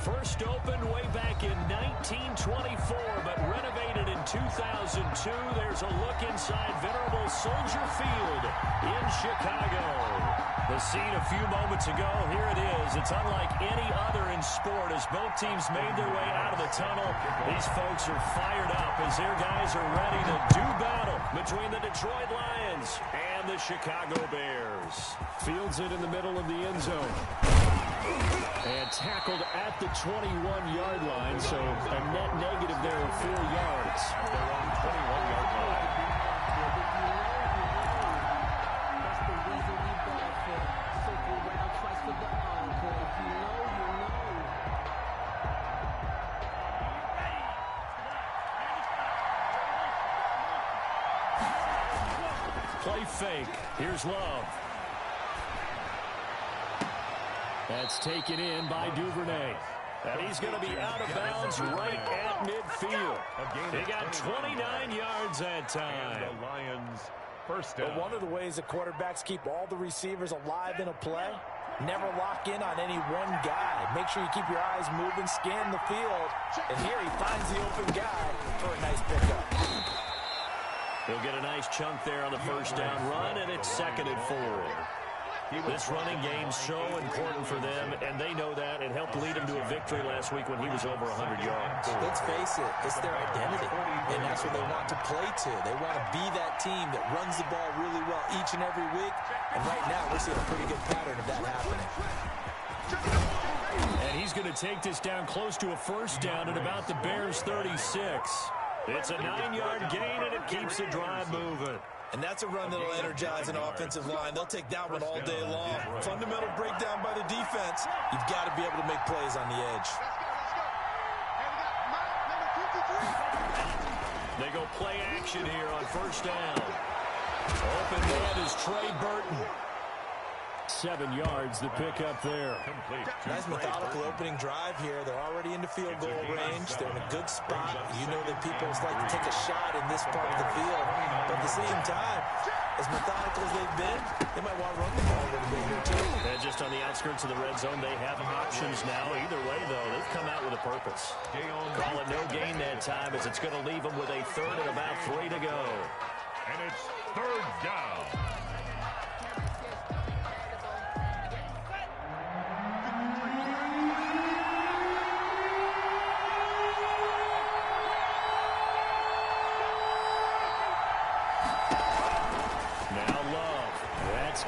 First opened way back in 1924, but renovated in 2002. There's a look inside venerable Soldier Field in Chicago. The scene a few moments ago, here it is. It's unlike any other in sport as both teams made their way out of the tunnel. These folks are fired up as their guys are ready to do battle between the Detroit Lions and the Chicago Bears. Fields it in the middle of the end zone. And tackled at the 21-yard line, so a net negative there of 4 yards. They're on 21-yard line. Play fake. Here's Love. That's taken in by Duvernay. And he's going to be out of bounds right at midfield. He got 29 yards that time. The Lions first down. But one of the ways that quarterbacks keep all the receivers alive in a play, never lock in on any one guy. Make sure you keep your eyes moving, scan the field. And here he finds the open guy for a nice pickup. He'll get a nice chunk there on the first down run, and it's 2nd and 4. This running game's so important for them, and they know that. It helped lead him to a victory last week when he was over 100 yards. Let's face it, it's their identity, and that's what they want to play to. They want to be that team that runs the ball really well each and every week, and right now we're seeing a pretty good pattern of that happening. And he's going to take this down close to a first down at about the Bears' 36. It's a 9-yard gain, and it keeps the drive moving. And that's a run that'll energize an offensive line. They'll take that one all day long. Fundamental breakdown by the defense. You've got to be able to make plays on the edge. They go play action here on first down. Open man is Trey Burton. 7 yards the pick up there. Nice methodical opening drive here. They're already into field goal range. They're in a good spot. You know that people like to take a shot in this part of the field. But at the same time, as methodical as they've been, they might want to run the ball a little bit here too. And just on the outskirts of the red zone, they have options now. Either way, though, they've come out with a purpose. Call it no gain that time as it's going to leave them with a 3rd and about 3 to go. And it's 3rd down.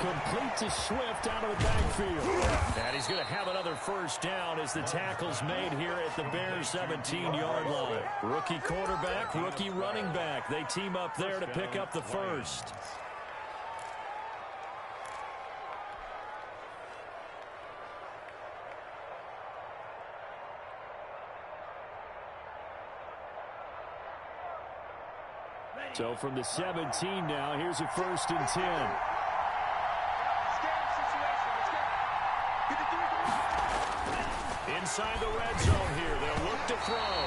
Complete to Swift out of the backfield. And he's going to have another first down as the tackle's made here at the Bears' 17-yard line. Rookie quarterback, rookie running back. They team up there to pick up the first. So from the 17 now, here's a 1st and 10. Inside the red zone here, they'll look to throw.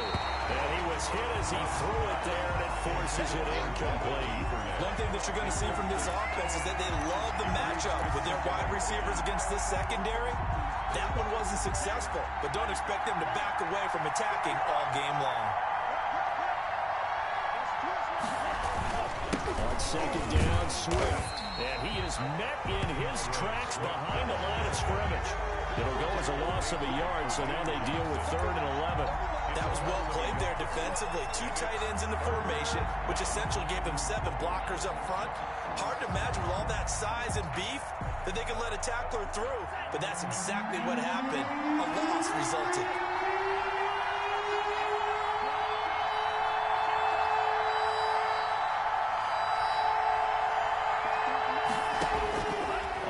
And he was hit as he threw it there, and it forces it incomplete. One thing that you're going to see from this offense is that they love the matchup with their wide receivers against this secondary. That one wasn't successful, but don't expect them to back away from attacking all game long. On 2nd down, Swift. And he is met in his tracks behind the line of scrimmage. It'll go as a loss of a yard, so now they deal with 3rd and 11. That was well played there defensively. 2 tight ends in the formation, which essentially gave them 7 blockers up front. Hard to imagine with all that size and beef that they could let a tackler through, but that's exactly what happened. A loss resulted.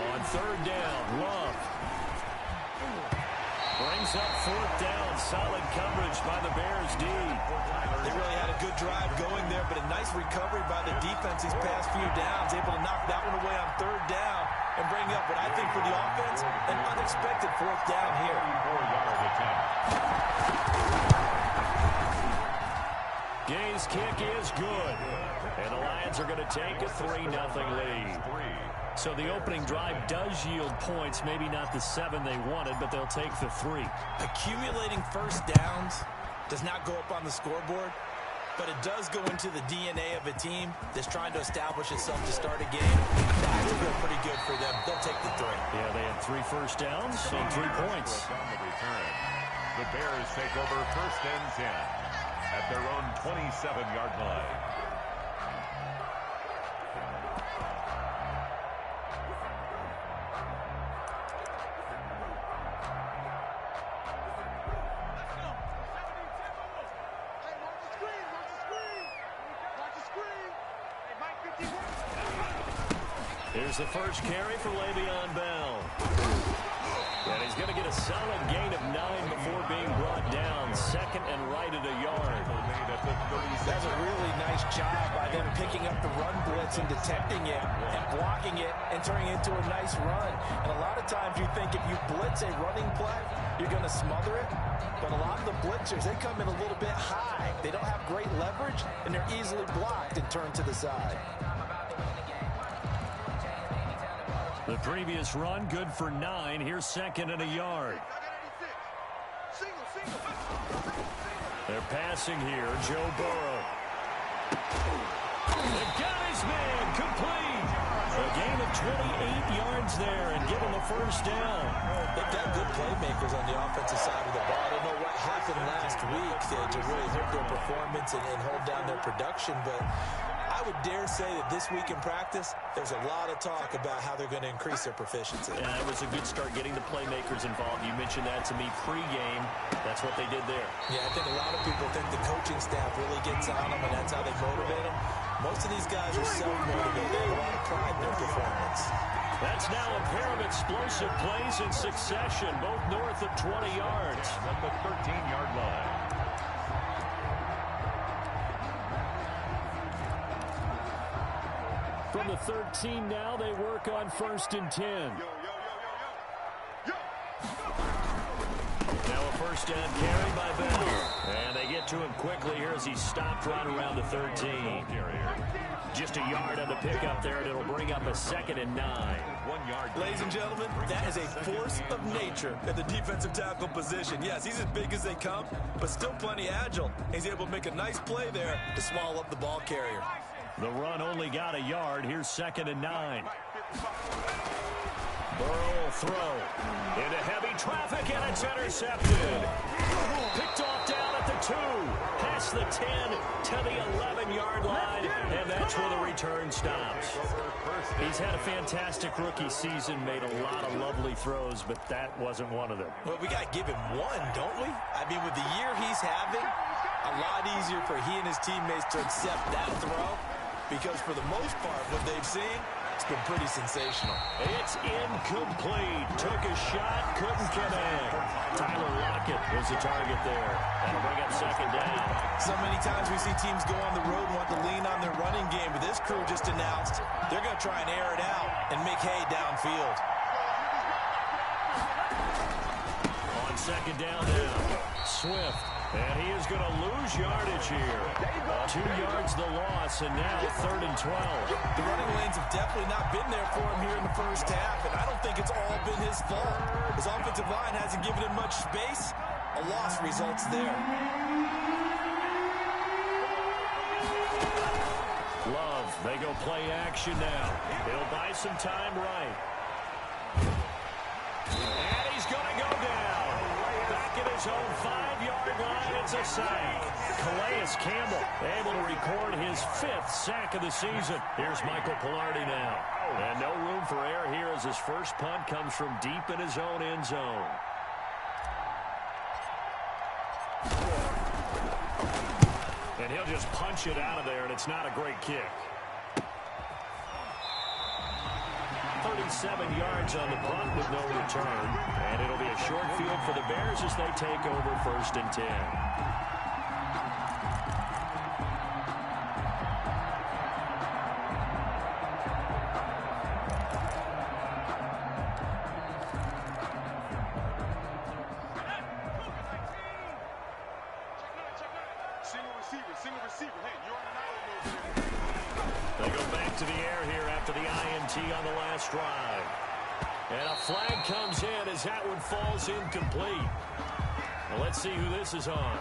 On 3rd down, Love. Brings up 4th down. Solid coverage by the Bears D. They really had a good drive going there, but a nice recovery by the defense these past few downs. Able to knock that one away on 3rd down and bring up what I think for the offense, an unexpected 4th down here. 4-yard attempt. Gay's kick is good. And the Lions are going to take a 3-0 lead. So the opening drive does yield points, maybe not the 7 they wanted, but they'll take the 3. Accumulating first downs does not go up on the scoreboard, but it does go into the DNA of a team that's trying to establish itself to start a game. That's feel pretty good for them. They'll take the 3. Yeah, they had 3 first downs and 3 points. On the return, the Bears take over first and 10 at their own 27-yard line. Here's the first carry for Le'Veon Bell. And he's going to get a solid gain of 9 before being brought down. Second and right at a yard. That's a really nice job by them picking up the run blitz and detecting it and blocking it and turning it into a nice run. And a lot of times you think if you blitz a running play, you're going to smother it. But a lot of the blitzers, they come in a little bit high. They don't have great leverage, and they're easily blocked and turned to the side. The previous run, good for 9. Here's second and a yard. They're passing here. Joe Burrow. They got his man. Complete. A gain of 28 yards there and give him a first down. They've got good playmakers on the offensive side of the ball. I don't know what happened last week to really hurt their performance and hold down their production, but I would dare say that this week in practice, there's a lot of talk about how they're going to increase their proficiency. Yeah, it was a good start getting the playmakers involved. You mentioned that to me pregame. That's what they did there. Yeah, I think a lot of people think the coaching staff really gets on them, and that's how they motivate them. Most of these guys are self-motivated. They have a lot of pride in their performance. That's now a pair of explosive plays in succession, both north of 20 yards. At the 13-yard line. From the 13 now, they work on first and 10. Now a first down carry by Bell. And they get to him quickly here as he stopped right around the 13. Just a yard on the pickup there, and it'll bring up a second and 9. 1 yard. Ladies and gentlemen, that is a force of nature at the defensive tackle position. Yes, he's as big as they come, but still plenty agile. He's able to make a nice play there to swallow up the ball carrier. The run only got a yard. Here's second and 9. Burrow will throw into heavy traffic, and it's intercepted. Picked off down at the 2, past the 10 to the 11-yard line, and that's where the return stops. He's had a fantastic rookie season, made a lot of lovely throws, but that wasn't one of them. Well, we got to give him one, don't we? I mean, with the year he's having, a lot easier for he and his teammates to accept that throw, because for the most part, what they've seen, it's been pretty sensational. It's incomplete. Took a shot, couldn't connect. Tyler Lockett was the target there. That'll bring up second down. So many times we see teams go on the road and want to lean on their running game, but this crew just announced they're going to try and air it out and make hay downfield. On second down now, Swift. And he is going to lose yardage here. 2 yards the loss, and now third and 12. The running lanes have definitely not been there for him here in the first half, and I don't think it's all been his fault. His offensive line hasn't given him much space. A loss results there. Love, they go play action now. He'll buy some time right. And he's going to go down. Back at his own 5-yard line, it's a sack. Calais Campbell able to record his 5th sack of the season. Here's Michael Pilardi now. And no room for error here as his first punt comes from deep in his own end zone. And he'll just punch it out of there, and it's not a great kick. 37 yards on the punt with no return. And it'll be a short field for the Bears as they take over first and 10. They go back back to the air here after the INT on the last drive. And a flag comes in as that one falls incomplete. Well, let's see who this is on.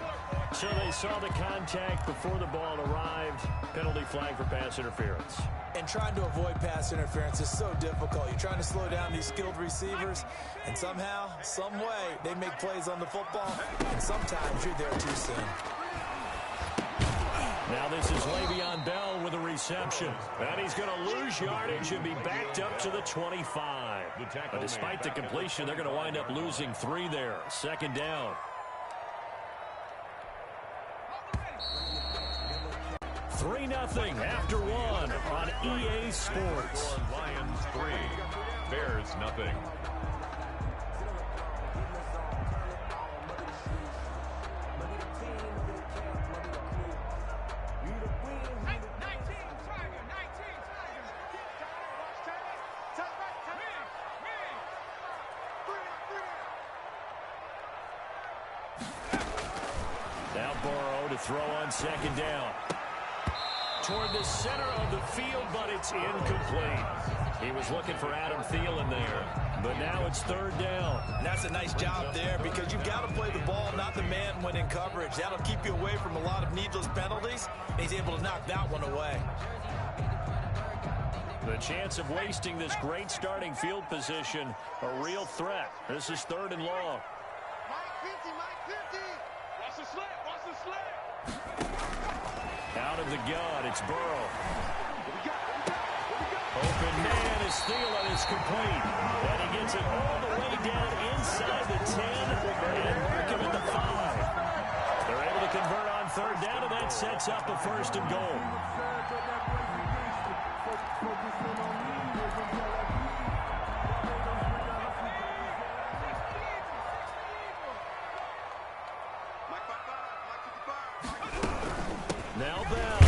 So they saw the contact before the ball arrived. Penalty flag for pass interference. And trying to avoid pass interference is so difficult. You're trying to slow down these skilled receivers, and somehow, some way, they make plays on the football, and sometimes you're there too soon. Now this is Le'Veon Bell with a reception. And he's going to lose yardage and be backed up to the 25. But despite the completion, they're going to wind up losing 3 there. Second down. 3-0 after 1 on EA Sports. Lions 3, Bears nothing. Now Burrow to throw on second down. Toward the center of the field, but it's incomplete. He was looking for Adam Thielen there, but now it's third down. And that's a nice job there because you've got to play the ball, not the man when in coverage. That'll keep you away from a lot of needless penalties, and he's able to knock that one away. The chance of wasting this great starting field position, a real threat. This is third and long. Mike 50. Watch the slip. Out of the gun, it's Burrow. Open man is Thielen is complete. And he gets it all the way down inside the 10 and mark him at the 5. They're able to convert on third down, and that sets up a first and goal. Now Bell.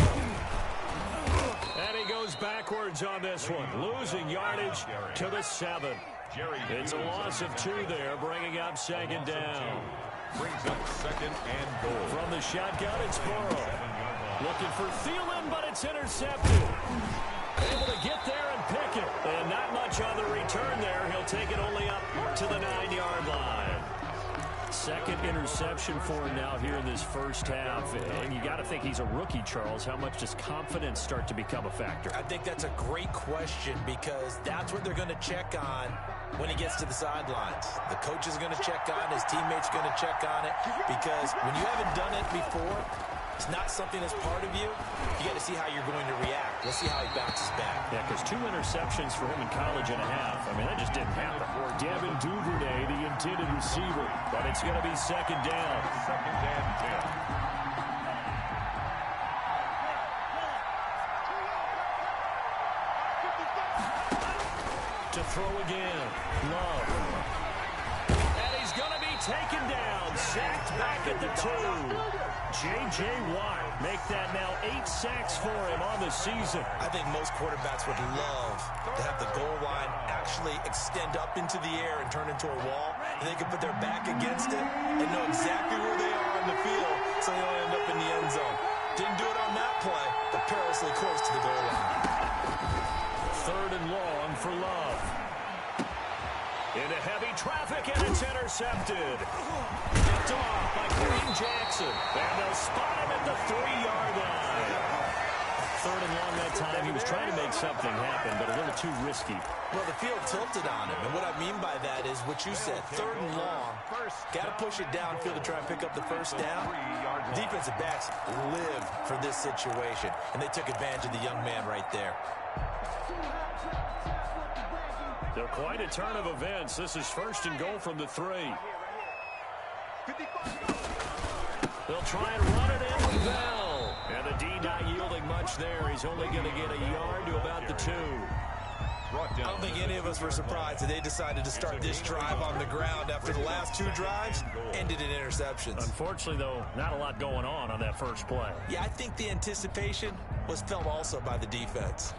And he goes backwards on this one, losing yardage to the 7. It's a loss of 2 there, bringing up second down. Brings up second and goal. From the shotgun, it's Burrow. Looking for Thielen, but it's intercepted. Able to get there and pick it. And not much on the return there. He'll take it only up to the 9-yard line. Second interception for him now here in this first half. And you got to think he's a rookie, Charles. How much does confidence start to become a factor? I think that's a great question because that's what they're going to check on when he gets to the sidelines. The coach is going to check on, his teammates going to check on it, because when you haven't done it before, it's not something that's part of you. You got to see how you're going to react. Let's see how he bounces back. Yeah, because 2 interceptions for him in college and a half. I mean, that just didn't happen. Devin Duvernay, the intended receiver, but it's going to be second down. Second and 10. To throw again. Love. And he's going to be taken down. Sacked back at the 2. J.J. Watt make that now 8 sacks for him on the season. I think most quarterbacks would love to have the goal line actually extend up into the air and turn into a wall. And they can put their back against it and know exactly where they are on the field so they don't end up in the end zone. Didn't do it on that play, but perilously close to the goal line. Third and long for Love. Into heavy traffic, and it's intercepted. Picked off by Green Jackson. And they'll spot him at the 3-yard line. Third and long that time. He was trying to make something happen, but a little too risky. Well, the field tilted on him. And what I mean by that is what you said. Third and long. Got to push it downfield to try and pick up the first down. Defensive backs live for this situation. And they took advantage of the young man right there. They're quite a turn of events. This is first and goal from the 3. They'll try and run it in with Bell. And the D not yielding much there. He's only going to get a yard to about the 2. I don't think any of us were surprised that they decided to start this drive on the ground after the last 2 drives ended in interceptions. Unfortunately, though, not a lot going on that first play. Yeah, I think the anticipation was felt also by the defense.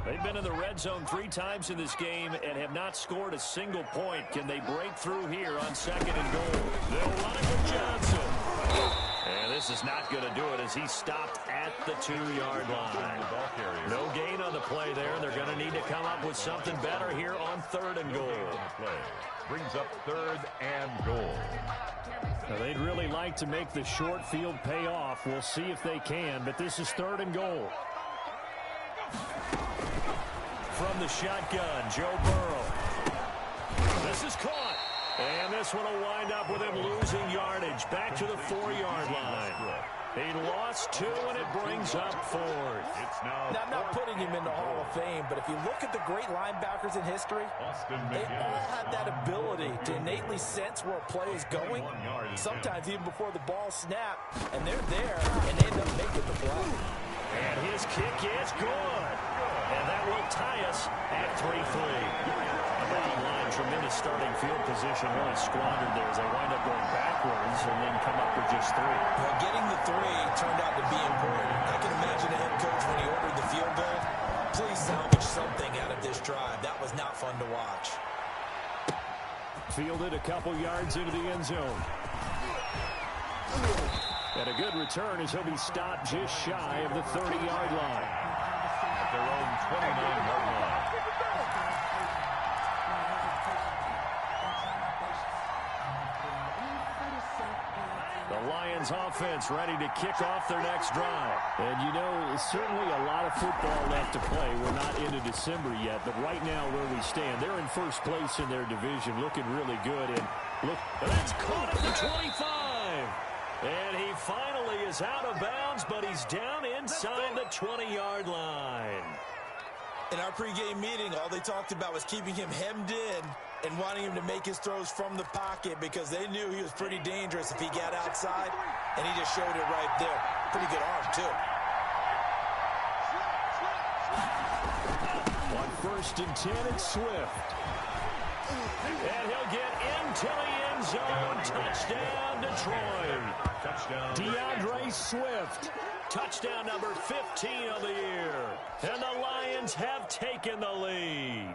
They've been in the red zone 3 times in this game and have not scored a single point. Can they break through here on second and goal? They'll run it with Johnson. this is not going to do it as he stopped at the 2-yard line. No gain on the play there. They're going to need to come up with something better here on 3rd and goal. Brings up 3rd and goal. Now, they'd really like to make the short field pay off. We'll see if they can, but this is 3rd and goal. From the shotgun, Joe Burrow. This is caught. And this one will wind up with him losing yardage back to the 4-yard line. He lost 2, and it brings up 4th. Now, I'm not putting him in the Hall of Fame, but if you look at the great linebackers in history, they all had that ability to innately sense where a play is going, sometimes even before the ball snapped, and they're there, and they end up making the play. And his kick is good. And that will tie us at 3-3. Bottom line, tremendous starting field position, really squandered there as they wind up going backwards and then come up with just 3. Well, getting the 3 turned out to be important. I can imagine a head coach when he ordered the field goal. Please salvage something out of this drive. That was not fun to watch. Fielded a couple yards into the end zone. And a good return as he'll be stopped just shy of the 30-yard line. At their own 29-yard line. The Lions offense ready to kick off their next drive. And you know, certainly a lot of football left to play. We're not into December yet, but right now where we stand, they're in first place in their division, looking really good. And look, that's caught at the 25. And he finally is out of bounds, but he's down inside the 20-yard line. In our pregame meeting, all they talked about was keeping him hemmed in and wanting him to make his throws from the pocket because they knew he was pretty dangerous if he got outside, and he just showed it right there. Pretty good arm, too. On 1st and 10, it's Swift. And he'll get into the end zone. Touchdown, Detroit. Touchdown. DeAndre Swift. Touchdown number 15 of the year. And the Lions have taken the lead.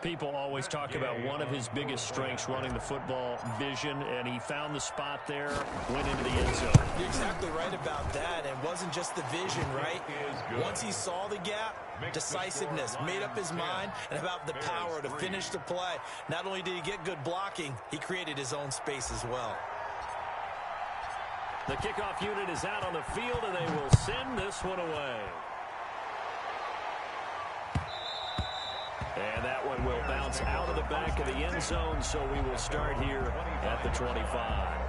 People always talk about one of his biggest strengths, running the football, vision, and he found the spot there, went into the end zone. You're exactly right about that. And it wasn't just the vision, right? Once he saw the gap, decisiveness, made up his mind, and about the power to finish the play. Not only did he get good blocking, he created his own space as well. The kickoff unit is out on the field, and they will send this one away. And that one will bounce out of the back of the end zone, so we will start here at the 25.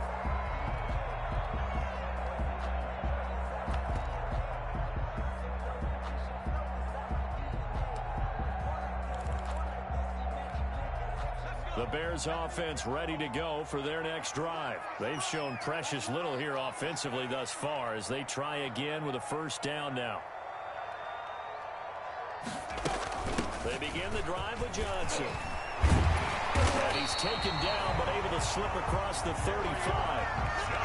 The Bears offense ready to go for their next drive. They've shown precious little here offensively thus far as they try again with a first down now. They begin the drive with Johnson. And he's taken down but able to slip across the 35.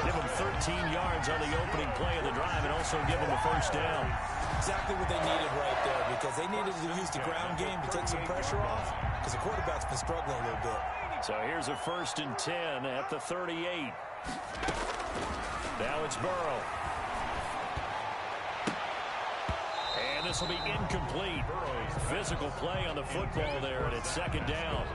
Give him 13 yards on the opening play of the drive and also give him a first down. Exactly what they needed right there because they needed to use the ground game to take some pressure off because the quarterback's been struggling a little bit. So here's a 1st and 10 at the 38. Now it's Burrow. And this will be incomplete. Physical play on the football there, and it's 2nd down.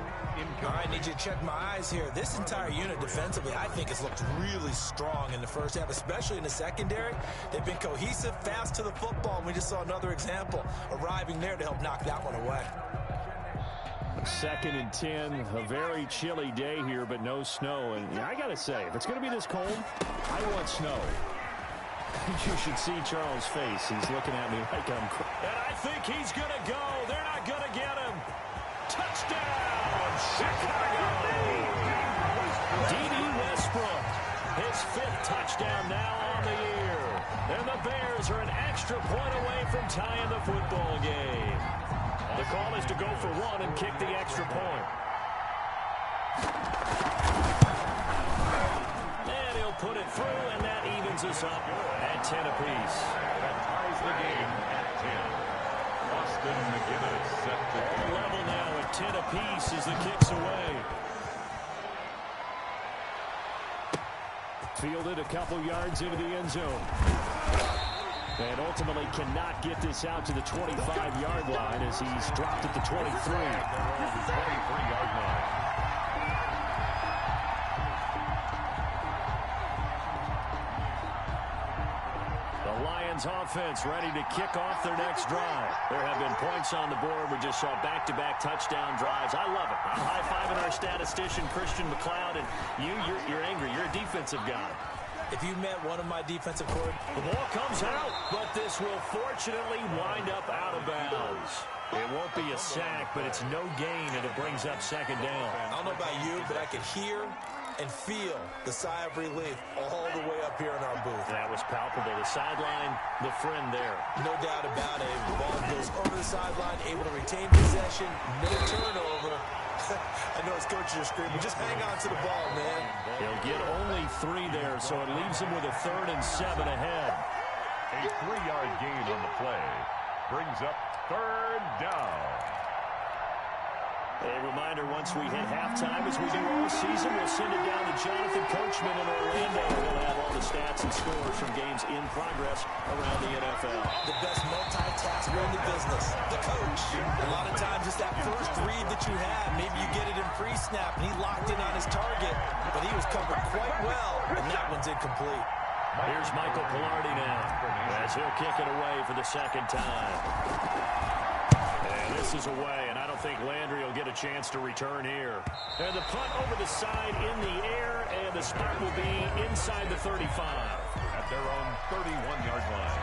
All right, I need you to check my eyes here. This entire unit defensively, I think, has looked really strong in the first half, especially in the secondary. They've been cohesive, fast to the football, and we just saw another example arriving there to help knock that one away. 2nd and 10, a very chilly day here, but no snow. And I got to say, if it's going to be this cold, I want snow. You should see Charles' face. He's looking at me like I'm crazy. And I think he's going to go. They're not going to get him. Touchdown, Chicago. D.D. Westbrook, his 5th touchdown now on the year. And the Bears are an extra point away from tying the football game. The call is to go for 1 and kick the extra point. And he'll put it through, and that evens us up at 10 apiece. That ties the game at 10. Austin McGinnis set the level now at 10 apiece as the kick's away. Fielded a couple yards into the end zone. And ultimately cannot get this out to the 25-yard line as he's dropped at the 23. 23-yard line. The Lions offense ready to kick off their next drive. There have been points on the board. We just saw back-to-back touchdown drives. I love it. I'm high-fiving our statistician, Christian McLeod, and you're angry. You're a defensive guy. If you met one of my defensive coordinators. The ball comes out, but this will fortunately wind up out of bounds. It won't be a sack, but it's no gain, and it brings up second down. I don't know about you, but I could hear and feel the sigh of relief all the way up here in our booth. That was palpable. The sideline, the friend there. No doubt about it. The ball goes over the sideline, able to retain possession, no turnover. I know his coaches are screaming, just hang on to the ball, man. He'll get only 3 there, so it leaves him with a 3rd and 7 ahead. A 3-yard gain on the play brings up 3rd down. A reminder, once we hit halftime, as we do all season, we'll send it down to Jonathan Coachman in Orlando. We'll have all the stats and scores from games in progress around the NFL. The best multitasker in the business, the coach. A lot of times it's that first read that you have. Maybe you get it in pre-snap, and he locked in on his target, but he was covered quite well, and that one's incomplete. Here's Michael Pilardi now, as he'll kick it away for the second time. And this is away, and I don't think Landry will get a chance to return here. And the punt over the side in the air, and the spot will be inside the 35. At their own 31-yard line.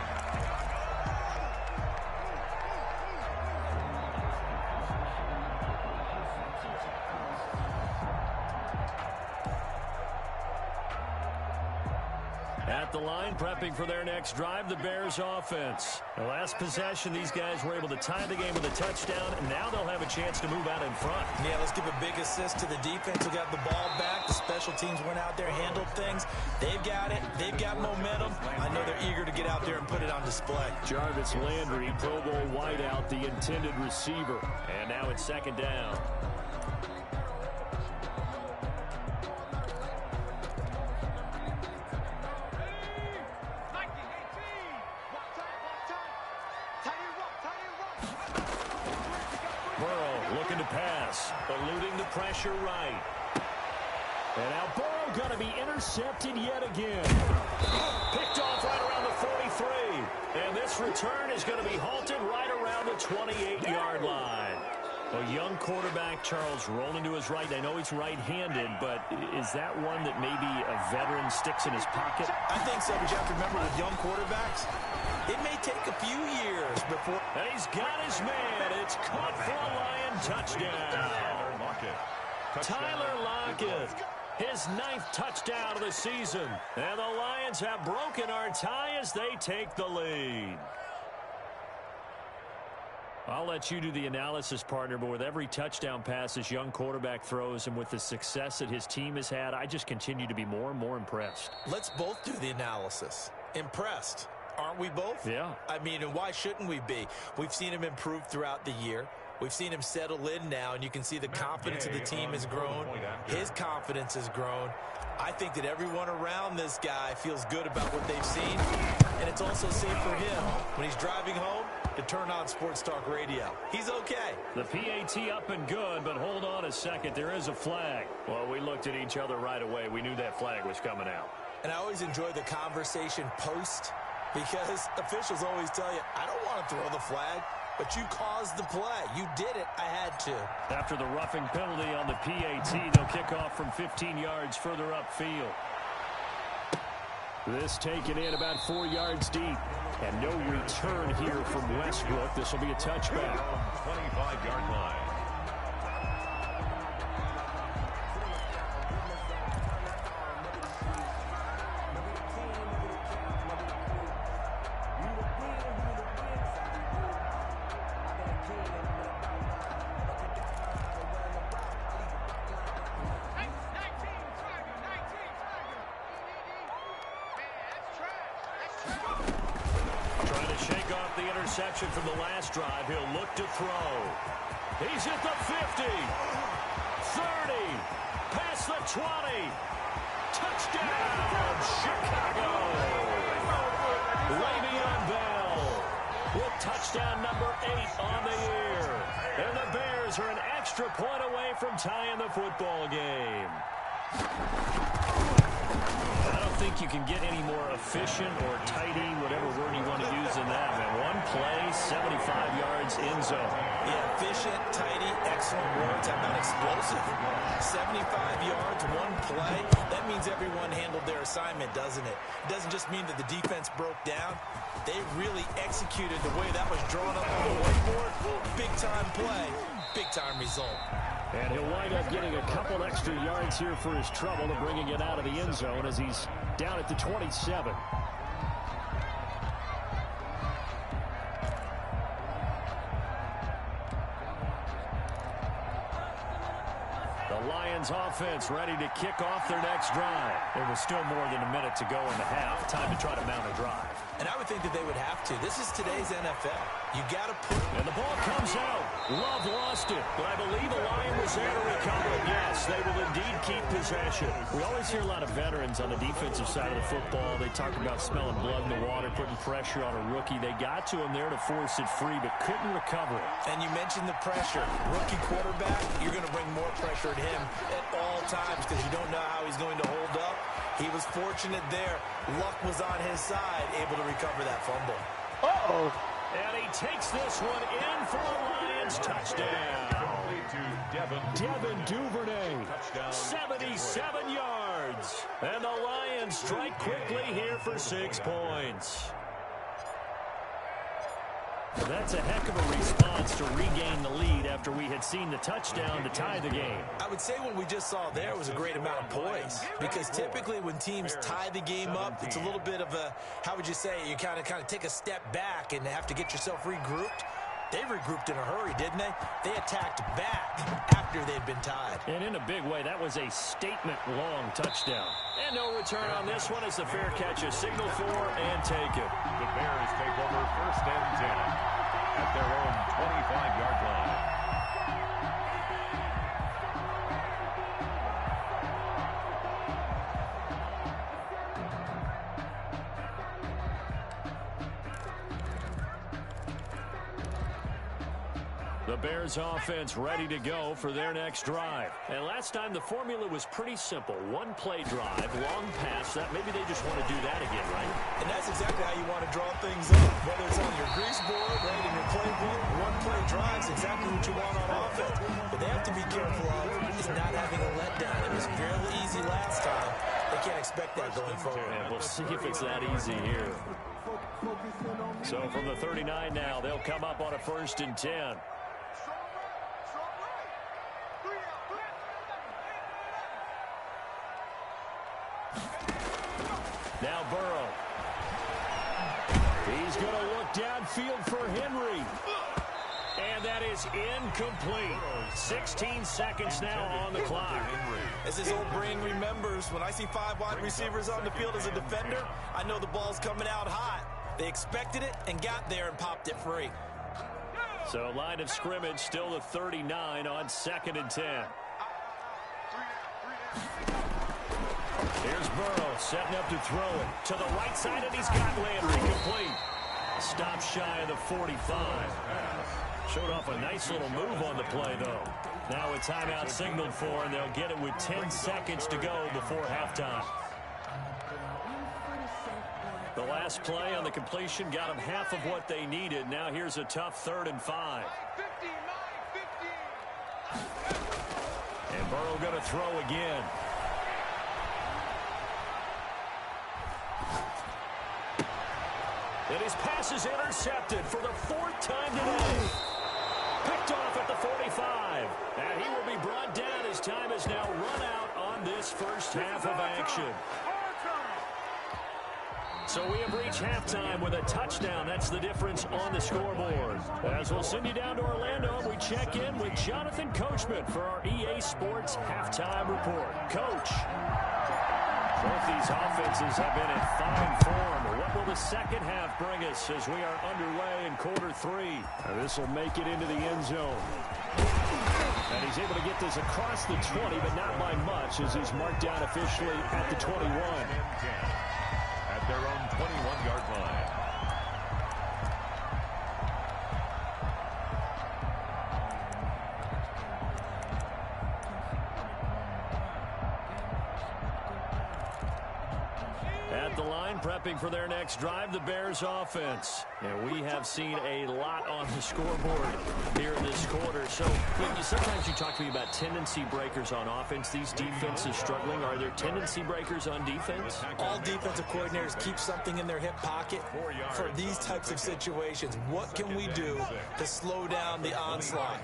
At the line, prepping for their next drive, the Bears offense. The last possession, these guys were able to tie the game with a touchdown, and now they'll have a chance to move out in front. Yeah, let's give a big assist to the defense who got the ball back. The special teams went out there, handled things. They've got it. They've got momentum. I know they're eager to get out there and put it on display. Jarvis Landry, Pro Bowl wideout, the intended receiver. And now it's second down. Looking to pass, eluding the pressure right. And now Burrow going to be intercepted yet again. Picked off right around the 43. And this return is going to be halted right around the 28-yard line. A young quarterback, Charles, rolling to his right. I know he's right-handed, but is that one that maybe a veteran sticks in his pocket? I think so, but you have to remember with young quarterbacks, it may take a few years before. And he's got his man. It's caught for a Lion touchdown. Tyler Lockett, his 9th touchdown of the season. And the Lions have broken our tie as they take the lead. I'll let you do the analysis, partner, but with every touchdown pass this young quarterback throws and with the success that his team has had, I just continue to be more and more impressed. Let's both do the analysis. Impressed. Aren't we both? Yeah. I mean, and why shouldn't we be? We've seen him improve throughout the year. We've seen him settle in now, and you can see the confidence of the team has grown. His confidence has grown. I think that everyone around this guy feels good about what they've seen, and it's also safe for him when he's driving home to turn on Sports Talk Radio. He's okay. The PAT up and good, but hold on a second. There is a flag. Well, we looked at each other right away. We knew that flag was coming out. And I always enjoy the conversation post because officials always tell you, I don't want to throw the flag, but you caused the play. You did it. I had to. After the roughing penalty on the PAT, they'll kick off from 15 yards further upfield. This taken in about 4 yards deep. And no return here from Westbrook. This will be a touchback. 25-yard line. Interception from the last drive. He'll look to throw. He's at the 50, 30, past the 20. Touchdown, Chicago! Le'Veon Bell with touchdown number 8 on the year. And the Bears are an extra point away from tying the football game. I don't think you can get any more efficient or tidy, whatever word you want to use in that, man. One play, 75 yards in zone. Yeah, efficient, tidy, excellent words. How about explosive? 75 yards, one play. That means everyone handled their assignment, doesn't it? It doesn't just mean that the defense broke down. They really executed the way that was drawn up on the whiteboard. Big-time play, big-time result. And he'll wind up getting a couple extra yards here for his trouble to bringing it out of the end zone as he's down at the 27. The Lions offense ready to kick off their next drive. There was still more than a minute to go in the half. Time to try to mount a drive. And I would think that they would have to. This is today's NFL. You got to put... And the ball comes out. Love lost it, but I believe a Lion was there to recover it. Yes, they will indeed keep possession. We always hear a lot of veterans on the defensive side of the football. They talk about smelling blood in the water, putting pressure on a rookie. They got to him there to force it free, but couldn't recover it. And you mentioned the pressure. Rookie quarterback, you're going to bring more pressure at him at all times because you don't know how he's going to hold up. He was fortunate there. Luck was on his side, able to recover that fumble. Uh-oh. And he takes this one in for a Lions touchdown. Devin Duvernay, 77 yards. And the Lions strike quickly here for 6 points. That's a heck of a response to regain the lead after we had seen the touchdown to tie the game. I would say what we just saw there was a great amount of poise, because typically when teams tie the game up, it's a little bit of a, how would you say, you kind of take a step back and have to get yourself regrouped. They regrouped in a hurry, didn't they? They attacked back after they'd been tied. And in a big way, that was a statement-long touchdown. And no return on this one as the fair catch is signaled for and taken. The Bears take over 1st and 10 at their own 25-yard line. The Bears offense ready to go for their next drive. And last time the formula was pretty simple. One play drive, long pass. That maybe they just want to do that again, right? And that's exactly how you want to draw things up. Whether it's on your grease board, right, in your playbook, one play drives exactly what you want on offense. But they have to be careful of is not having a letdown. It was fairly easy last time. They can't expect that going forward. And we'll see if it's that easy here. So from the 39 now, they'll come up on a 1st and 10. Now Burrow. He's going to look downfield for Henry. And that is incomplete. 16 seconds now on the clock. As his old brain remembers, when I see 5 wide receivers on the field as a defender, I know the ball's coming out hot. They expected it and got there and popped it free. So line of scrimmage still the 39 on 2nd and 10. Here's Burrow setting up to throw it to the right side, and he's got Landry complete. Stop shy of the 45. Showed off a nice little move on the play, though. Now a timeout signaled for, and they'll get it with 10 seconds to go before halftime. The last play on the completion got them half of what they needed. Now here's a tough 3rd and 5. And Burrow going to throw again. And his pass is intercepted for the 4th time today. Picked off at the 45. And he will be brought down as time is now run out on this first half of action. So we have reached halftime with a touchdown. That's the difference on the scoreboard. As we'll send you down to Orlando, we check in with Jonathan Coachman for our EA Sports Halftime Report. Coach, both these offenses have been in fine form. What will the second half bring us as we are underway in quarter 3? This will make it into the end zone. And he's able to get this across the 20, but not by much, as he's marked down officially at the 21. At their own 21-yard line. At the line, prepping for their next drive, the Bears offense. And we have seen a lot on the scoreboard here in this quarter. So, sometimes you talk to me about tendency breakers on offense. These defenses struggling. Are there tendency breakers on defense? All defensive coordinators keep something in their hip pocket for these types of situations. What can we do to slow down the onslaught?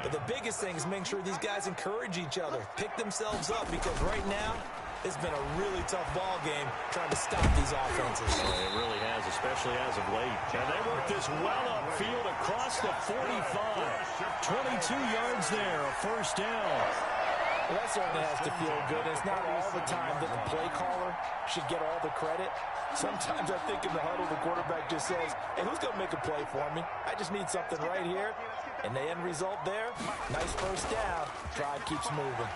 But the biggest thing is making sure these guys encourage each other, pick themselves up, because right now, it's been a really tough ball game trying to stop these offenses. It really has, especially as of late. And they work this well upfield across the 45. 22 yards there, a first down. Well, that certainly has to feel good. It's not all the time that the play caller should get all the credit. Sometimes I think in the huddle, the quarterback just says, hey, who's going to make a play for me? I just need something right here. And the end result there, nice first down. Drive keeps moving.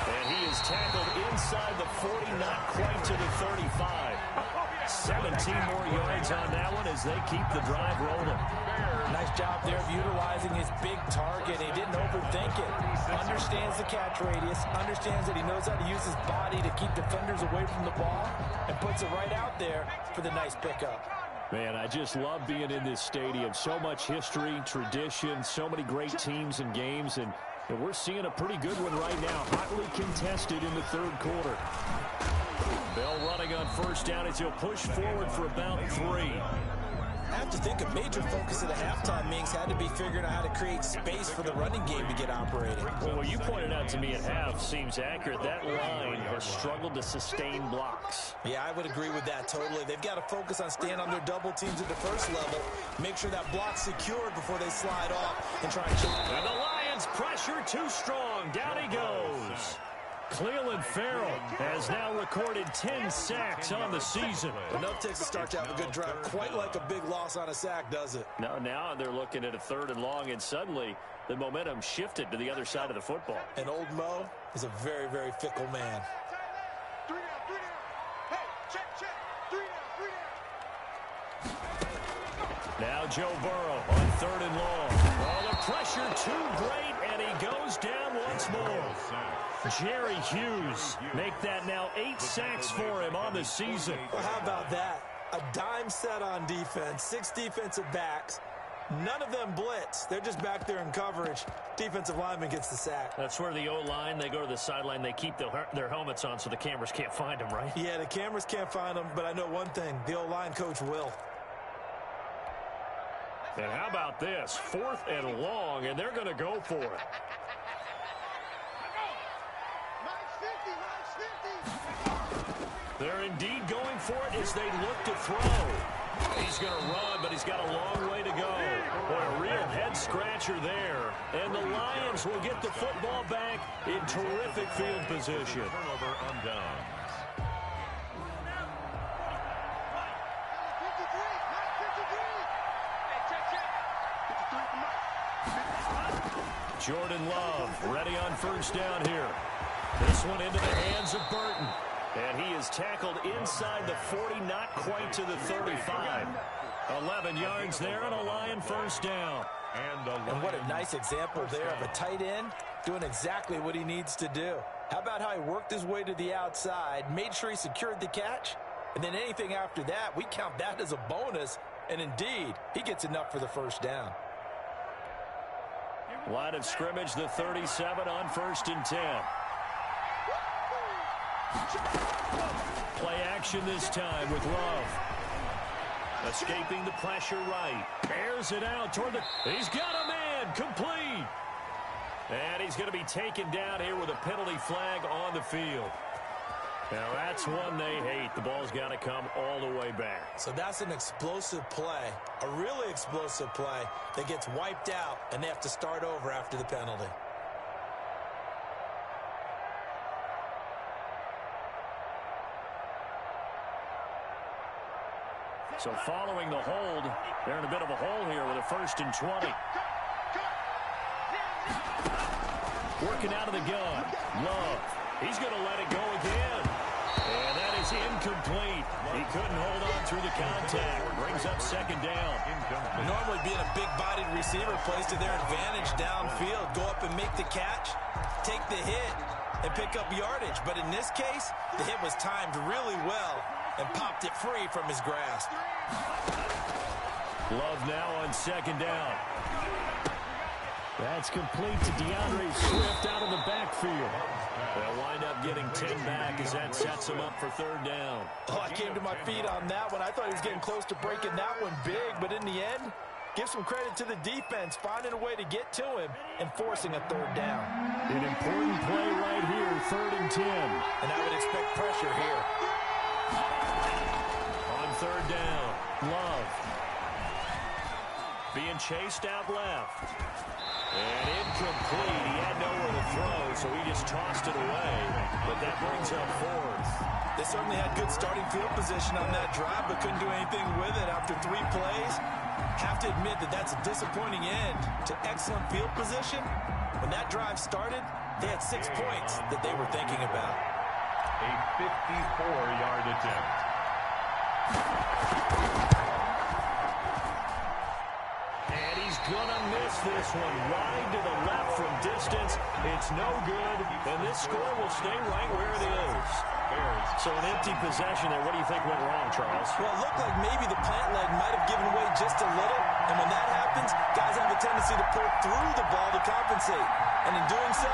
And he is tackled inside the 40, not quite to the 35. 17 more yards on that one as they keep the drive rolling. Nice job there of utilizing his big target. He didn't overthink it. Understands the catch radius. Understands that he knows how to use his body to keep defenders away from the ball. And puts it right out there for the nice pickup. Man, I just love being in this stadium. So much history, tradition, so many great teams and games. And we're seeing a pretty good one right now. Hotly contested in the third quarter. Bell running on first down as he'll push forward for about 3. I have to think a major focus at the halftime meetings had to be figuring out how to create space for the running game to get operating. Well, what you pointed out to me at half seems accurate. That line has struggled to sustain blocks. Yeah, I would agree with that totally. They've got to focus on staying on their double teams at the first level, make sure that block's secured before they slide off and try and chip. And the Lions pressure too strong. Down he goes. Cleveland Farrell has now recorded 10 sacks on the season. Enough takes to start to have a good drive. Quite like a big loss on a sack, does it? Now they're looking at a 3rd and long, and suddenly the momentum shifted to the other side of the football. And old Mo is a very, very fickle man. 3 down, 3 down. Hey, check. 3 down, 3 down. Now Joe Burrow on 3rd and long. Oh, the pressure too great, and he goes down once more. Jerry Hughes make that now 8 sacks for him on the season. Well, how about that? A dime set on defense, 6 defensive backs. None of them blitz. They're just back there in coverage. Defensive lineman gets the sack. That's where the O-line, they go to the sideline, they keep their helmets on so the cameras can't find them, right? Yeah, the cameras can't find them, but I know one thing. The O-line coach will. And how about this? 4th and long, and they're going to go for it. They're indeed going for it as they look to throw. He's going to run, but he's got a long way to go. Boy, a real head-scratcher there. And the Lions will get the football back in terrific field position. Turnover on downs. Jordan Love ready on first down here. This one into the hands of Burton. And he is tackled inside the 40, not quite to the 35. 11 yards there on a Lion first down. And what a nice example there of a tight end doing exactly what he needs to do. How about how he worked his way to the outside, made sure he secured the catch, and then anything after that, we count that as a bonus. And indeed, he gets enough for the first down. Line of scrimmage, the 37 on 1st and 10. Play action this time with Love. Escaping the pressure right. Airs it out toward the... He's got a man. Complete. And he's going to be taken down here with a penalty flag on the field. Now that's one they hate. The ball's got to come all the way back. So that's an explosive play, a really explosive play that gets wiped out, and they have to start over after the penalty. So following the hold, they're in a bit of a hole here with a 1st and 20. Working out of the gun. Love. He's going to let it go again. And that is incomplete. He couldn't hold on through the contact. Brings up second down. Normally being a big-bodied receiver plays to their advantage downfield. Go up and make the catch, take the hit, and pick up yardage. But in this case, the hit was timed really well and popped it free from his grasp. Love now on second down. That's complete to DeAndre Swift out of the backfield. They'll wind up getting 10 back as that sets him up for third down. Oh, I came to my feet on that one. I thought he was getting close to breaking that one big, but in the end, give some credit to the defense, finding a way to get to him and forcing a third down. An important play right here, 3rd and 10. And I would expect pressure here. On third down, Love. Being chased out left. And incomplete. He had nowhere to throw, so he just tossed it away. But that brings up 4th. They certainly had good starting field position on that drive, but couldn't do anything with it after 3 plays. Have to admit that that's a disappointing end to excellent field position. When that drive started, they had 6 points that they were thinking about. A 54-yard attempt. And he's gonna miss this one. Wide to the left from distance. It's no good, and this score will stay right where it is. So an empty possession there. What do you think went wrong, Charles? Well, it looked like maybe the plant leg might have given way just a little, and when that happens, guys have a tendency to pull through the ball to compensate. And in doing so,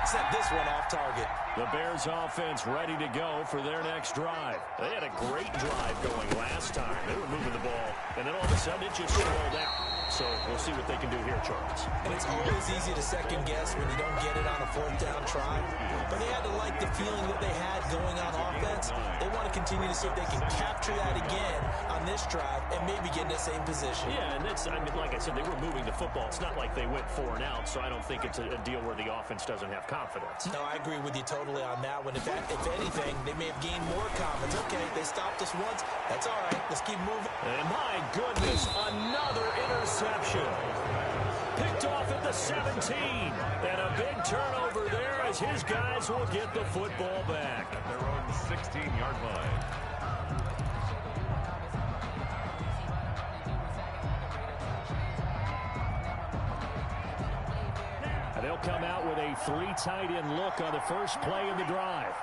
set this one off target. The Bears offense ready to go for their next drive. They had a great drive going last time. They were moving the ball, and then all of a sudden it just rolled out. So we'll see what they can do here, Charles. And it's always easy to second guess when you don't get it on a 4th down try. But they had to like the feeling that they had going on offense. They want to continue to see if they can capture that again on this drive and maybe get in the same position. Yeah, and it's, I mean, like I said, they were moving the football. It's not like they went 4 and out, so I don't think it's a deal where the offense doesn't have confidence. No, I agree with you totally on that one. If anything, they may have gained more confidence. Okay, they stopped us once. That's all right. Let's keep moving. And my goodness, another interception. Picked off at the 17. And a big turnover there as his guys will get the football back. At their own 16-yard line. They'll come out with a 3 tight end look on the first play of the drive.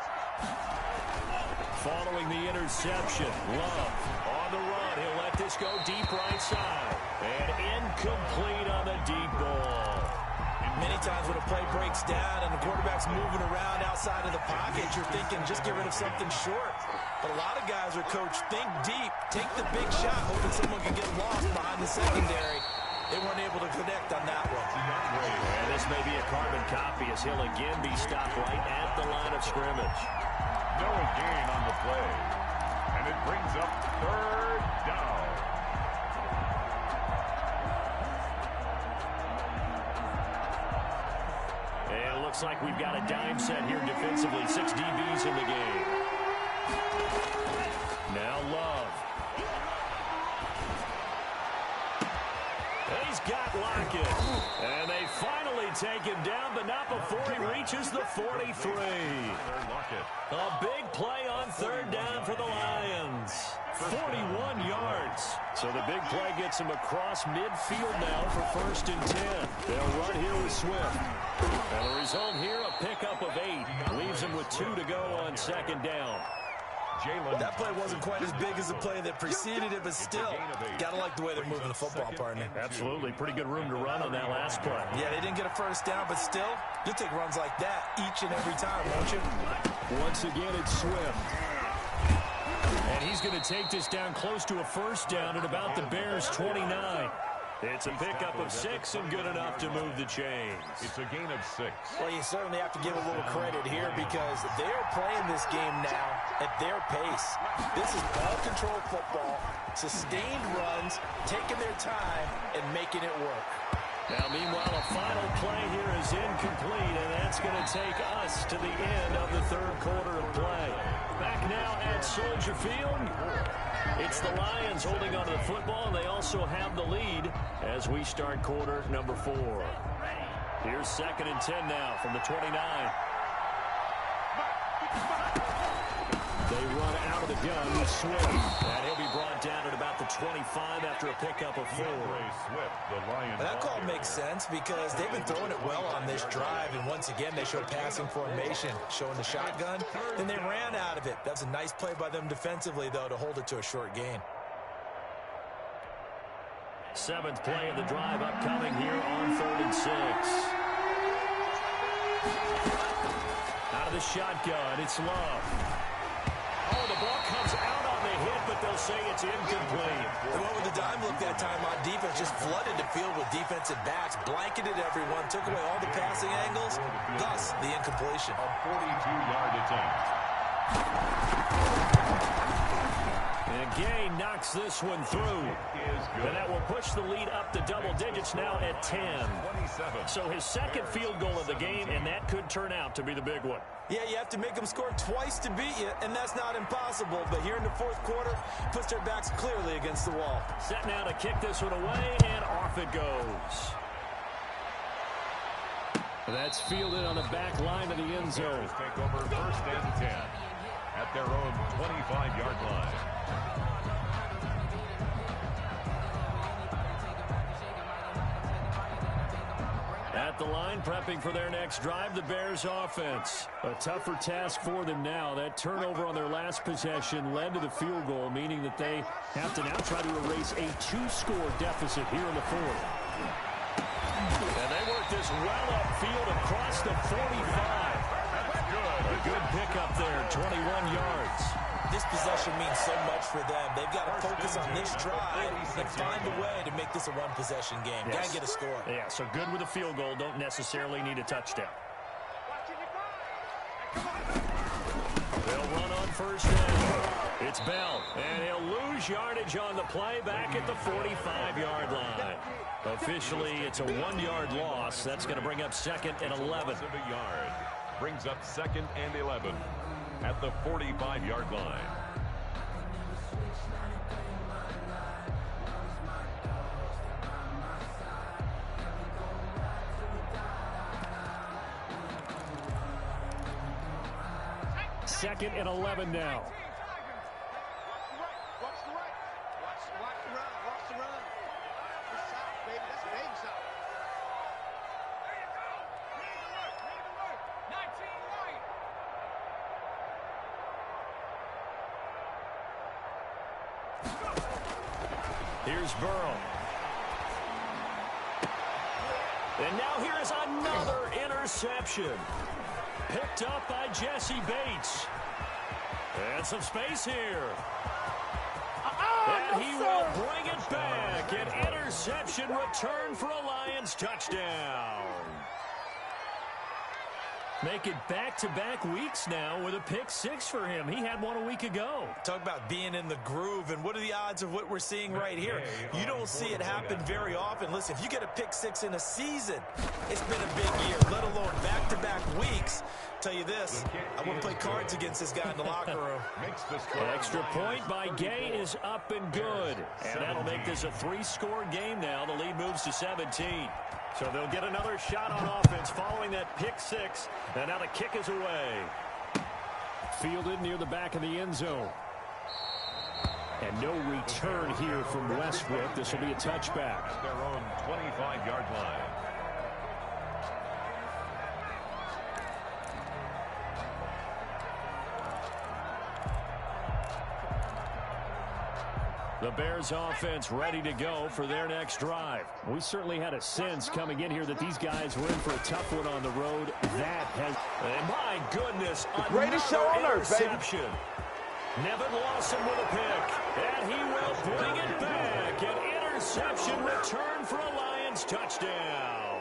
Following the interception, Love on the run. He'll let this go deep right side. And incomplete on the deep ball. Many times when a play breaks down and the quarterback's moving around outside of the pocket, you're thinking just get rid of something short. But a lot of guys are coached, think deep, take the big shot, hoping someone can get lost behind the secondary. They weren't able to connect on that one. And this may be a carbon copy as he'll again be stopped right at the line of scrimmage. No gain on the play. And it brings up 3rd down. And it looks like we've got a dime set here defensively. 6 DBs in the game. Now Love. He's got Lockett. And they finally take him down, but not before he reaches the 43. A big play on 3rd down for the Lions. 41 yards. So the big play gets him across midfield now for 1st and 10. They'll run here with Swift. And the result here, a pickup of 8. Leaves him with 2 to go on 2nd down. That play wasn't quite as big as the play that preceded it, but still, gotta like the way they're moving the football, partner. Absolutely. Pretty good room to run on that last play. Yeah, they didn't get a 1st down, but still, you'll take runs like that each and every time, won't you? Once again, it's Swift. And he's going to take this down close to a 1st down at about the Bears' 29. It's a pickup of 6 and good enough to move the chains. It's a gain of 6. Well, you certainly have to give a little credit here because they're playing this game now at their pace. This is ball control football, sustained runs, taking their time, and making it work. Now, meanwhile, a final play here is incomplete, and that's going to take us to the end of the 3rd quarter of play. Back now at Soldier Field. It's the Lions holding onto the football, and they also have the lead as we start quarter number 4. Here's 2nd and 10 now from the 29. They run out of the gun with Swift. And he'll be brought down at about the 25 after a pickup of 4. That call makes sense because they've been throwing it well on this drive. And once again, they show passing formation, showing the shotgun. Then they ran out of it. That's a nice play by them defensively, though, to hold it to a short gain. 7th play of the drive upcoming here on 3rd and 6. Out of the shotgun, it's Love. Oh, the ball comes out on the hit, but they'll say it's incomplete. They went with the dime look that time on defense, just flooded the field with defensive backs, blanketed everyone, took away all the passing angles, thus the incompletion. A 42-yard attempt. And Gay knocks this one through. And that will push the lead up to double digits now at 10. So his 2nd field goal of the game, and that could turn out to be the big one. Yeah, you have to make them score twice to beat you, and that's not impossible. But here in the 4th quarter, puts their backs clearly against the wall. Set now to kick this one away, and off it goes. That's fielded on the back line of the end zone. Take over 1st and 10 at their own 25-yard line. At the line, prepping for their next drive, the Bears offense. A tougher task for them now. That turnover on their last possession led to the field goal, meaning that they have to now try to erase a 2-score deficit here in the 4th. And they work this well upfield across the 45. A good pickup there, 21 yards. This possession means so much for them. They've got to focus on this drive and find a way to make this a one-possession game. Yes. Got to get a score. Yeah, so good with a field goal. Don't necessarily need a touchdown. They'll run on 1st down. It's Bell, and he'll lose yardage on the play back at the 45-yard line. Officially, it's a 1-yard loss. That's going to bring up 2nd and 11. Brings up 2nd and 11 at the 45-yard line. Second and 11 now. Watch the right. Watch the run. Watch the run. It's south, baby. That's baby south. There you go. Read the work. Read the work. 19 right. Here's Burrow. And now here's another interception. Picked up by Jesse Bates. And some space here. And he will bring it back. An interception return for a Lions touchdown. Make it back-to-back weeks now with a pick-6 for him. He had one a week ago. Talk about being in the groove, and what are the odds of what we're seeing right here? You don't see it happen very often. Listen, if you get a pick-6 in a season, it's been a big year, let alone back-to-back weeks. Tell you this, I wouldn't play cards against this guy in the locker room. Extra point by Gay is up and good. And that'll make this a 3-score game now. The lead moves to 17. So they'll get another shot on offense following that pick-6. And now the kick is away. Fielded near the back of the end zone. And no return here from Westbrook. This will be a touchback. At their own 25-yard line. The Bears offense ready to go for their next drive. We certainly had a sense coming in here that these guys were in for a tough one on the road. That has, and my goodness, greatest show on earth, baby. Nevin Lawson with a pick, and he will bring it back. An interception return for a Lions touchdown.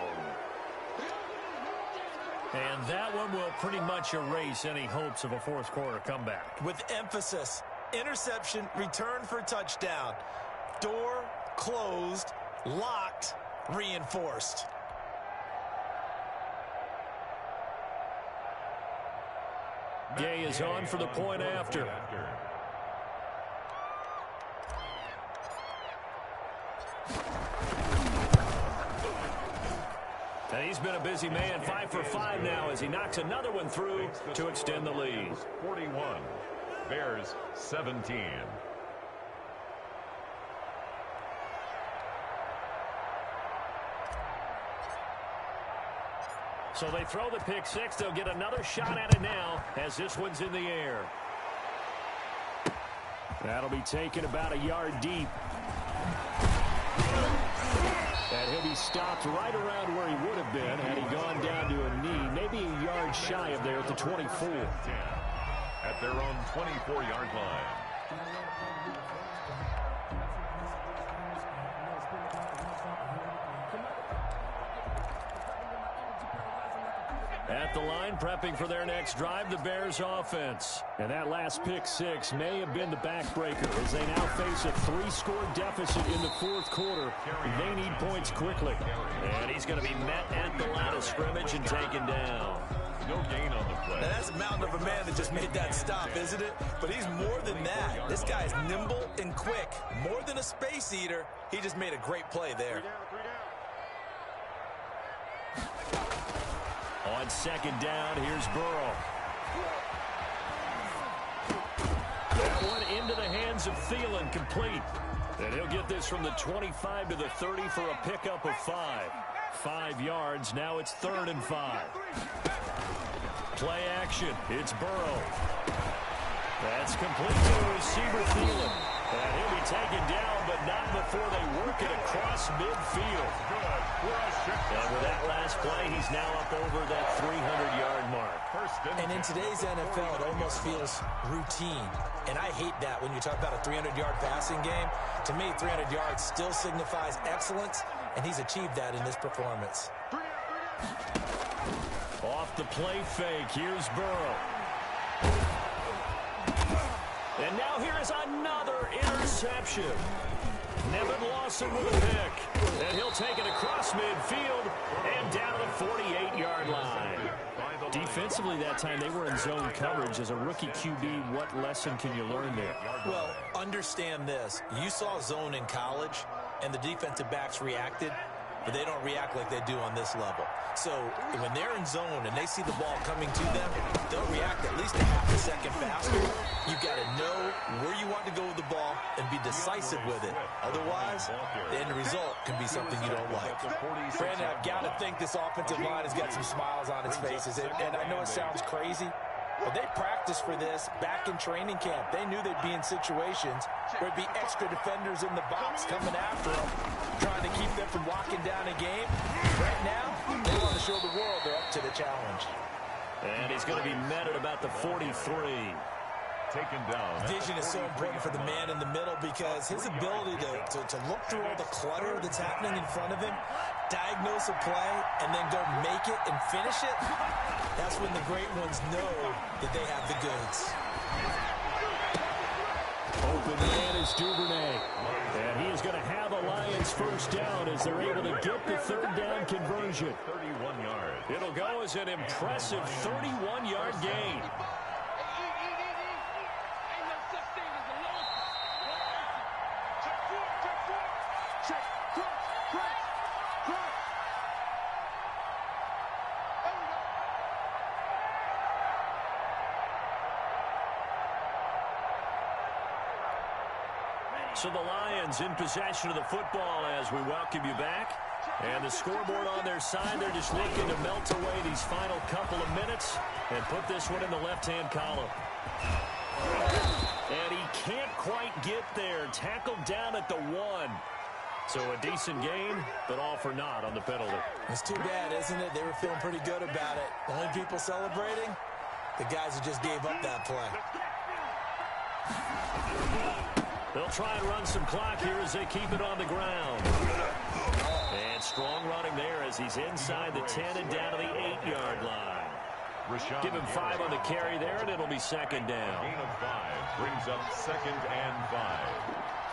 And that one will pretty much erase any hopes of a fourth quarter comeback. With emphasis. Interception, return for touchdown. Door closed, locked, reinforced. Gay is on for the point after. And he's been a busy man, 5 for 5 now as he knocks another one through to extend the lead. 41, Bears 17. So they throw the pick six. They'll get another shot at it now as this one's in the air. That'll be taken about a yard deep. And he'll be stopped right around where he would have been had he gone down to a knee, maybe a yard shy of there at the 24. At their own 24-yard line. At the line, prepping for their next drive, the Bears offense. And that last pick six may have been the backbreaker as they now face a 3-score deficit in the fourth quarter. They need points quickly. And he's going to be met at the line of scrimmage and taken down. No gain on the play. Now that's a mountain of a man that just made that stop, isn't it? But he's more than that. This guy's nimble and quick. More than a space eater, he just made a great play there. On second down, here's Burrow. That one into the hands of Thielen, complete. And he'll get this from the 25 to the 30 for a pickup of 5. 5 yards, now it's 3rd and 5. Play action, it's Burrow. That's complete to the receiver, Thielen. And he'll be taken down, but not before they work it across midfield. And with that last play, he's now up over that 300-yard mark. And in today's NFL, it almost feels routine. And I hate that when you talk about a 300-yard passing game. To me, 300 yards still signifies excellence, and he's achieved that in this performance. Off the play fake, here's Burrow. And now here is another interception. Nevin Lawson with a pick. And he'll take it across midfield and down to the 48-yard line. Defensively that time, they were in zone coverage. As a rookie QB, what lesson can you learn there? Well, understand this. You saw zone in college, and the defensive backs reacted, but they don't react like they do on this level. So when they're in zone and they see the ball coming to them, they'll react at least a half a second faster. You've got to know where you want to go with the ball and be decisive with it. Otherwise, the end result can be something you don't like. Brandon, I've got to think this offensive line has got some smiles on its faces. And I know it sounds crazy, but they practiced for this back in training camp. They knew they'd be in situations where there'd be extra defenders in the box coming after them, trying to keep them from walking down a game. Right now, they want to show the world they're up to the challenge. And he's going to be met at about the 43. Taken down. Vision is so important for the man in the middle because his ability to look through all the clutter that's happening in front of him, diagnose a play, and then go make it and finish it, that's when the great ones know that they have the goods. Open man is Duvernay. And he is going to have a Lions first down as they're able to get the 3rd down conversion. 31 yards. It'll go as an impressive 31-yard gain. So the Lions in possession of the football as we welcome you back. And the scoreboard on their side, they're just looking to melt away these final couple of minutes and put this one in the left-hand column. And he can't quite get there. Tackled down at the 1. So a decent gain, but all for naught on the penalty. It's too bad, isn't it? They were feeling pretty good about it. The only people celebrating, the guys who just gave up that play. They'll try and run some clock here as they keep it on the ground. And strong running there as he's inside the 10 and down to the 8-yard line. Give him 5 on the carry there, and it'll be 2nd down. Gain of 5 brings up 2nd and 5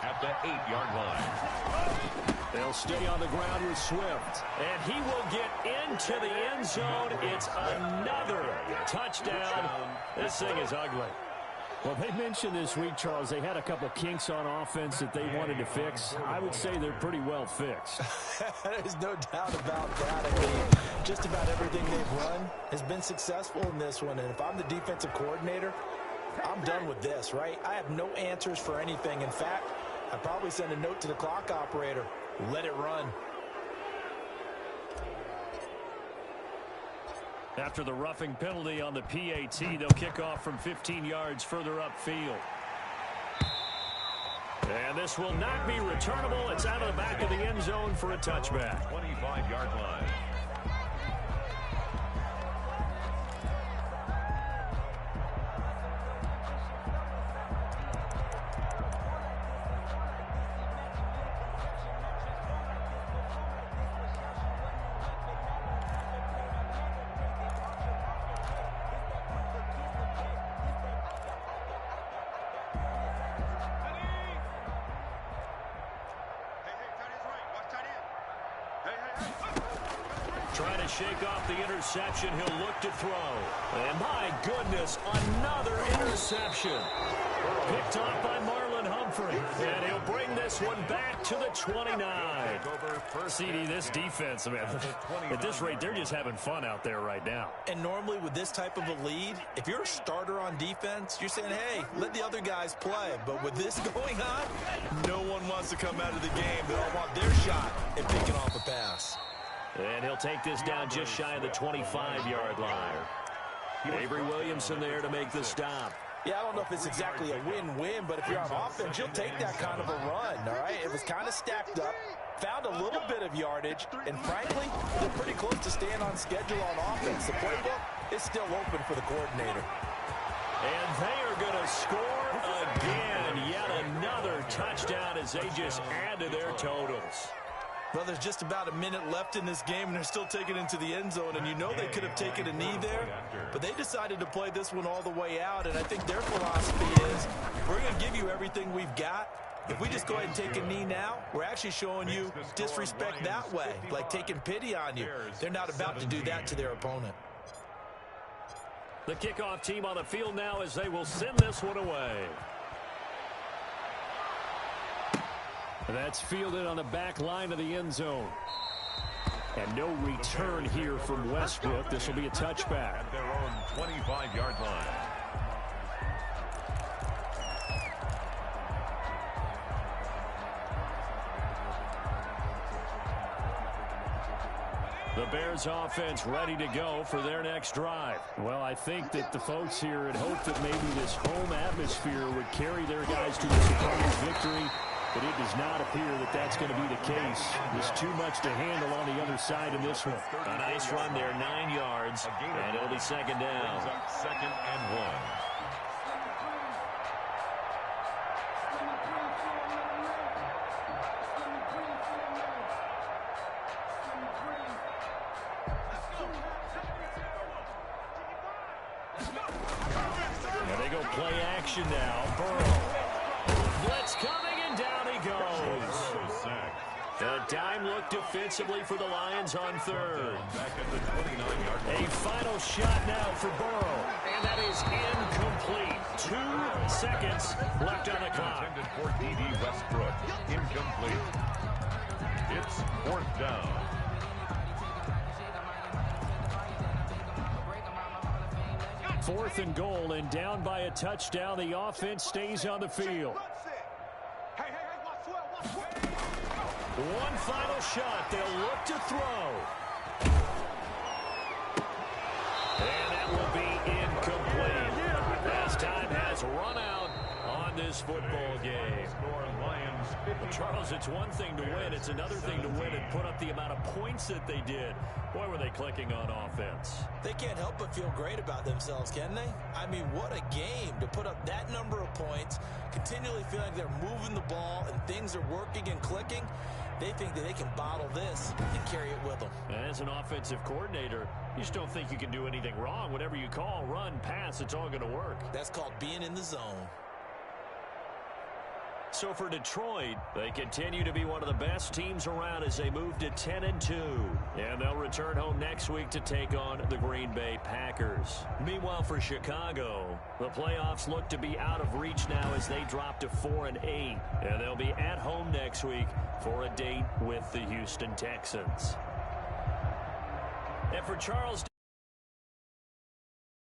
at the 8-yard line. They'll stay on the ground with Swift. And he will get into the end zone. It's another touchdown. This thing is ugly. Well, they mentioned this week, Charles, they had a couple kinks on offense that they wanted to fix. I would say they're pretty well fixed. There's no doubt about that. I mean, just about everything they've run has been successful in this one. And if I'm the defensive coordinator, I'm done with this, right? I have no answers for anything. In fact, I'd probably send a note to the clock operator. Let it run. After the roughing penalty on the PAT, they'll kick off from 15 yards further upfield. And this will not be returnable. It's out of the back of the end zone for a touchback. 25-yard line. Trying to shake off the interception. He'll look to throw. And my goodness, another interception. Picked off by Marlon Humphrey. And he'll bring this one back to the 29. CD, this defense, man, at this rate, they're just having fun out there right now. And normally with this type of a lead, if you're a starter on defense, you're saying, hey, let the other guys play. But with this going on, no one wants to come out of the game. They all want their shot at picking off a pass. And he'll take this down just shy of the 25-yard line. Avery Williamson there to make the stop. Yeah, I don't know if it's exactly a win-win, but if you're on offense, you'll take that kind of a run, all right? It was kind of stacked up, found a little bit of yardage, and frankly, they're pretty close to staying on schedule on offense. The playbook is still open for the coordinator. And they are going to score again. Yet another touchdown as they just add to their totals. Well, there's just about a minute left in this game, and they're still taking it into the end zone. And you know they could have taken a knee there, but they decided to play this one all the way out. And I think their philosophy is, we're going to give you everything we've got. If we just go ahead and take a knee now, we're actually showing you disrespect that way, like taking pity on you. They're not about to do that to their opponent. The kickoff team on the field now as they will send this one away. That's fielded on the back line of the end zone. And no return here from Westbrook. This will be a touchback. At their own 25-yard line. The Bears offense ready to go for their next drive. Well, I think that the folks here had hoped that maybe this home atmosphere would carry their guys to a surprise victory. But it does not appear that that's going to be the case. There's too much to handle on the other side in this one. A nice run there, 9 yards, and it'll be second down. Second and 1. And they go play action now. Burrow. Blitz coming, and down he goes. A dime look defensively for the Lions on third. Back at the 29-yard line. A final shot now for Burrow. And that is incomplete. 2 seconds left on the clock. Intended for D.D. Westbrook. Incomplete. It's fourth down. Fourth and goal, and down by a touchdown. The offense stays on the field. One final shot. They'll look to throw. And that will be incomplete. As time has run out on this football game. Well, Charles, it's one thing to win. It's another thing to win and put up the amount of points that they did. Boy, were they clicking on offense. They can't help but feel great about themselves, can they? I mean, what a game to put up that number of points, continually feel like they're moving the ball and things are working and clicking. They think that they can bottle this and carry it with them. As an offensive coordinator, you just don't think you can do anything wrong. Whatever you call, run, pass, it's all going to work. That's called being in the zone. So for Detroit, they continue to be one of the best teams around as they move to 10-2. And they'll return home next week to take on the Green Bay Packers. Meanwhile, for Chicago, the playoffs look to be out of reach now as they drop to 4-8. And they'll be at home next week for a date with the Houston Texans. And for Charles